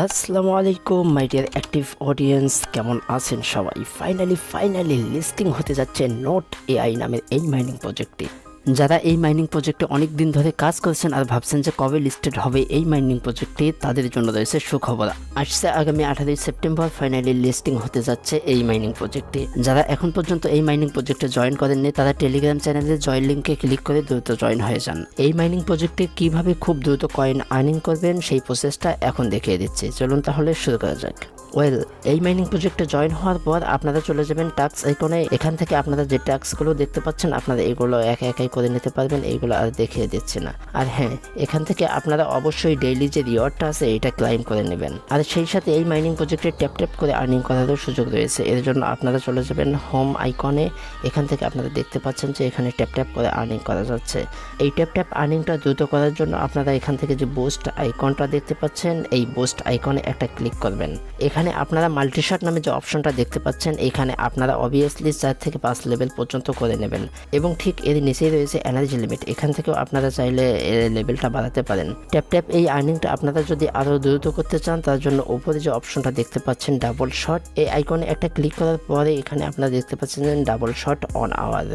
আসসালামু আলাইকুম my dear active audience, কেমন আছেন সবাই? ফাইনালি লিস্টিং হতে যাচ্ছে নোট এআই নামের এই মাইনিং প্রজেক্টটি। যারা এই মাইনিং প্রজেক্টে অনেক দিন ধরে কাজ করছেন আর ভাবছেন যে কবে লিস্টেড হবে এই মাইনিং প্রজেক্টটি, তাদের জন্য রয়েছে সুখবর। আসছে আগামী 18 সেপ্টেম্বর ফাইনালি লিস্টিং হতে যাচ্ছে এই মাইনিং প্রজেক্টটি। যারা এখন পর্যন্ত এই মাইনিং প্রজেক্টে জয়েন করেননি তারা টেলিগ্রাম চ্যানেলে জয়েন লিঙ্কে ক্লিক করে দ্রুত জয়েন হয়ে যান। এই মাইনিং প্রজেক্টে কিভাবে খুব দ্রুত কয়েন আর্নিং করবেন সেই প্রসেসটা এখন দেখিয়ে দিচ্ছি। চলুন তাহলে শুরু করা যাক। এই মাইনিং প্রজেক্টে জয়েন হওয়ার পর আপনারা চলে যাবেন টাস্ক আইকনে। এখান থেকে আপনারা যে টাস্কগুলো দেখতে পাচ্ছেন আপনারা এগুলো একাই করে নিতে পারবেন, এইগুলো আর দেখিয়ে দিচ্ছি না। আর হ্যাঁ, এখান থেকে আপনারা অবশ্যই ডেইলি যে রিওয়ার্ডটা আছে এটা ক্লাইম করে নেবেন। আর সেই সাথে এই মাইনিং প্রজেক্টে ট্যাপ করে আর্নিং করারও সুযোগ রয়েছে। এর জন্য আপনারা চলে যাবেন হোম আইকনে। এখান থেকে আপনারা দেখতে পাচ্ছেন যে এখানে ট্যাপ করে আর্নিং করা যাচ্ছে। এই ট্যাপ আর্নিংটা দ্রুত করার জন্য আপনারা এখান থেকে যে বুস্ট আইকনটা দেখতে পাচ্ছেন এই বুস্ট আইকনে একটা ক্লিক করবেন। এখানে আপনারা মাল্টিশট নামে যে অপশনটা দেখতে পাচ্ছেন এখানে আপনারা অবভিয়াসলি 4 থেকে 5 লেভেল পর্যন্ত করে নেবেন এবং ঠিক এর নিচেই রয়েছে এনার্জি লিমিট। এখান থেকেও আপনারা চাইলে লেভেলটা বাড়াতে পারেন। ট্যাপ এই আর্নিংটা আপনারা যদি আরও দ্রুত করতে চান তার জন্য উপরে যে অপশনটা দেখতে পাচ্ছেন ডাবল শট, এই আইকনে একটা ক্লিক করার পরে এখানে আপনারা দেখতে পাচ্ছেন যে ডাবল শট অন আওয়ার,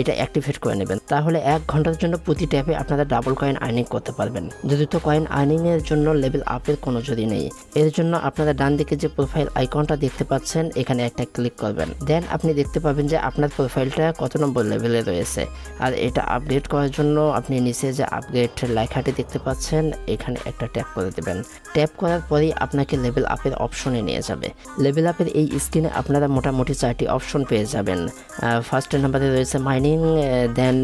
এটা অ্যাক্টিভেট করে নেবেন। তাহলে 1 ঘন্টার জন্য প্রতি ট্যাপে আপনারা ডাবল কয়েন আর্নিং করতে পারবেন। দ্রুত কয়েন আর্নিং এর জন্য লেভেল আপের কোনো জরুরি নেই। এর জন্য আপনারা ডান দিকে যে প্রোফাইল আইকনটা দেখতে পাচ্ছেন এখানে একটা ক্লিক করবেন। দেন আপনি দেখতে পাবেন যে আপনার প্রোফাইলটা কত নম্বর লেভেলে রয়েছে। আর এটা আপডেট করার জন্য আপনি নিচে যে আপগ্রেড লেখাটি দেখতে পাচ্ছেন এখানে একটা ট্যাপ করে দেবেন। ট্যাপ করার পরেই আপনাকে লেভেল আপের অপশনে নিয়ে যাবে। লেভেল আপের এই স্ক্রিনে আপনারা মোটামুটি 4টি অপশন পেয়ে যাবেন। ফার্স্ট নাম্বারে রয়েছে মাইনিং, দেন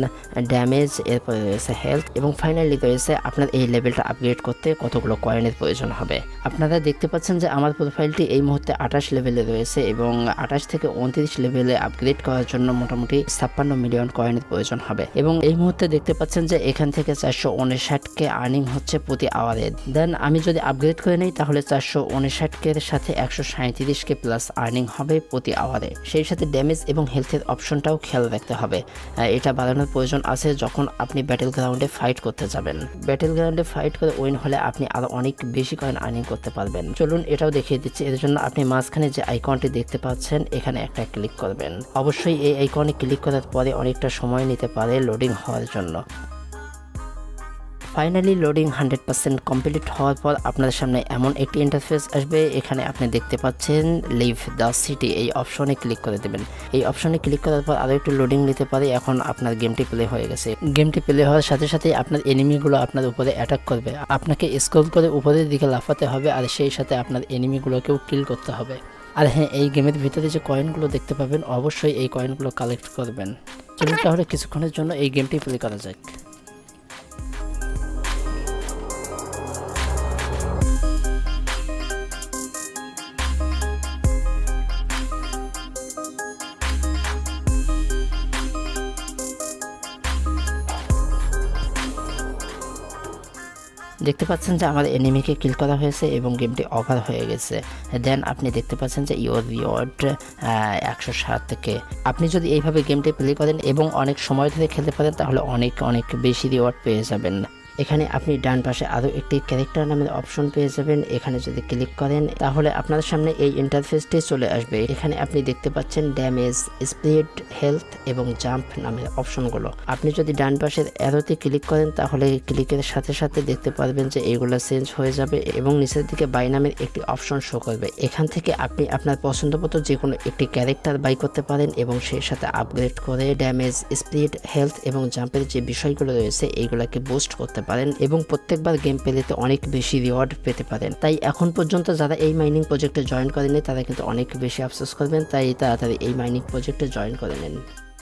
ড্যামেজ, এরপরে রয়েছে হেলথ এবং ফাইনালি রয়েছে আপনার এই লেভেলটা আপগ্রেড করতে কতগুলো কয়েনের প্রয়োজন হবে। আপনারা দেখতে পাচ্ছেন যে আমার প্রোফাইলটি এই মুহূর্তে 28 লেভেলে রয়েছে এবং 28 থেকে 29 লেভেলে আপগ্রেড করার জন্য মোটামুটি 56 মিলিয়ন কয়েনের প্রয়োজন হবে। এবং এই মুহূর্তে দেখতে পাচ্ছেন যে এখান থেকে 459কে আর্নিং হচ্ছে প্রতি আওয়ারে। দেন আমি যদি আপগ্রেড করে নিই তাহলে 459কে সাথে 137কে প্লাস আর্নিং হবে প্রতি আওয়ারে। সেই সাথে ড্যামেজ এবং হেলথের অপশনটাও খেয়াল রাখতে হবে। এটা বাড়ানোর প্রয়োজন আছে যখন আপনি ব্যাটেল গ্রাউন্ডে ফাইট করতে যাবেন। ব্যাটেল গ্রাউন্ডে ফাইট করে উইন হলে আপনি আরো অনেক বেশি কয়েন আর্নিং করতে পারবেন। চলুন এটাও দেখিয়ে দিচ্ছি। এর জন্য আপনি মাঝখানে যে আইকনটি দেখতে পাচ্ছেন এখানে একটা ক্লিক করবেন। অবশ্যই এই আইকনে ক্লিক করার পরে অনেকটা সময় নিতে পারে লোডিং হওয়ার জন্য। ফাইনালি লোডিং 100% কমপ্লিট হওয়ার পর আপনাদের সামনে এমন একটি ইন্টারফেস আসবে। এখানে আপনি দেখতে পাচ্ছেন লিভ দ্য সিটি, এই অপশনে ক্লিক করে দেবেন। এই অপশনে ক্লিক করার পর আরও একটু লোডিং নিতে পারে। এখন আপনার গেমটি প্লে হয়ে গেছে। গেমটি প্লে হওয়ার সাথে সাথে আপনার এনিমিগুলো আপনার উপরে অ্যাটাক করবে। আপনাকে স্ক্রল করে উপরের দিকে লাফাতে হবে আর সেই সাথে আপনার এনিমিগুলোকেও কিল করতে হবে। আর হ্যাঁ, এই গেমের ভিতরে যে কয়েনগুলো দেখতে পাবেন অবশ্যই এই কয়েনগুলো কালেক্ট করবেন। চলুন তাহলে কিছুক্ষণের জন্য এই গেমটি প্লে করা যাক। দেখতে পাচ্ছেন যে আমার এনিমিকে কিল করা হয়েছে এবং গেমটি ওভার হয়ে গেছে। দেন আপনি দেখতে পাচ্ছেন যে ইওর রিওয়ার্ড 107কে। আপনি যদি এইভাবে গেমটি প্লে করেন এবং অনেক সময় ধরে খেলতে পারেন তাহলে অনেক বেশি রিওয়ার্ড পেয়ে যাবেন। এখানে আপনি ডান পাশে আরও একটি ক্যারেক্টার নামের অপশন পেয়ে যাবেন। এখানে যদি ক্লিক করেন তাহলে আপনার সামনে এই ইন্টারফেসটি চলে আসবে। এখানে আপনি দেখতে পাচ্ছেন ড্যামেজ, স্পিড, হেলথ এবং জাম্প নামের অপশনগুলো। আপনি যদি ডান পাশের অ্যারোতে ক্লিক করেন তাহলে ক্লিকের সাথে সাথে দেখতে পারবেন যে এগুলো চেঞ্জ হয়ে যাবে এবং নিচের দিকে বাই নামের একটি অপশন শো করবে। এখান থেকে আপনি আপনার পছন্দ মতো যে কোনো একটি ক্যারেক্টার বাই করতে পারেন এবং সেই সাথে আপগ্রেড করে ড্যামেজ, স্পিড, হেলথ এবং জাম্পের যে বিষয়গুলো রয়েছে এইগুলোকে বুস্ট করতে পারেন এবং প্রত্যেকবার গেম প্লেতে অনেক বেশি রিওয়ার্ড পেতে পারেন। তাই এখন পর্যন্ত যারা এই মাইনিং প্রজেক্টে জয়েন করেনি তারা কিন্তু অনেক বেশি আফসোস করবেন। তাই তাড়াতাড়ি এই মাইনিং প্রজেক্টে জয়েন করে নিন।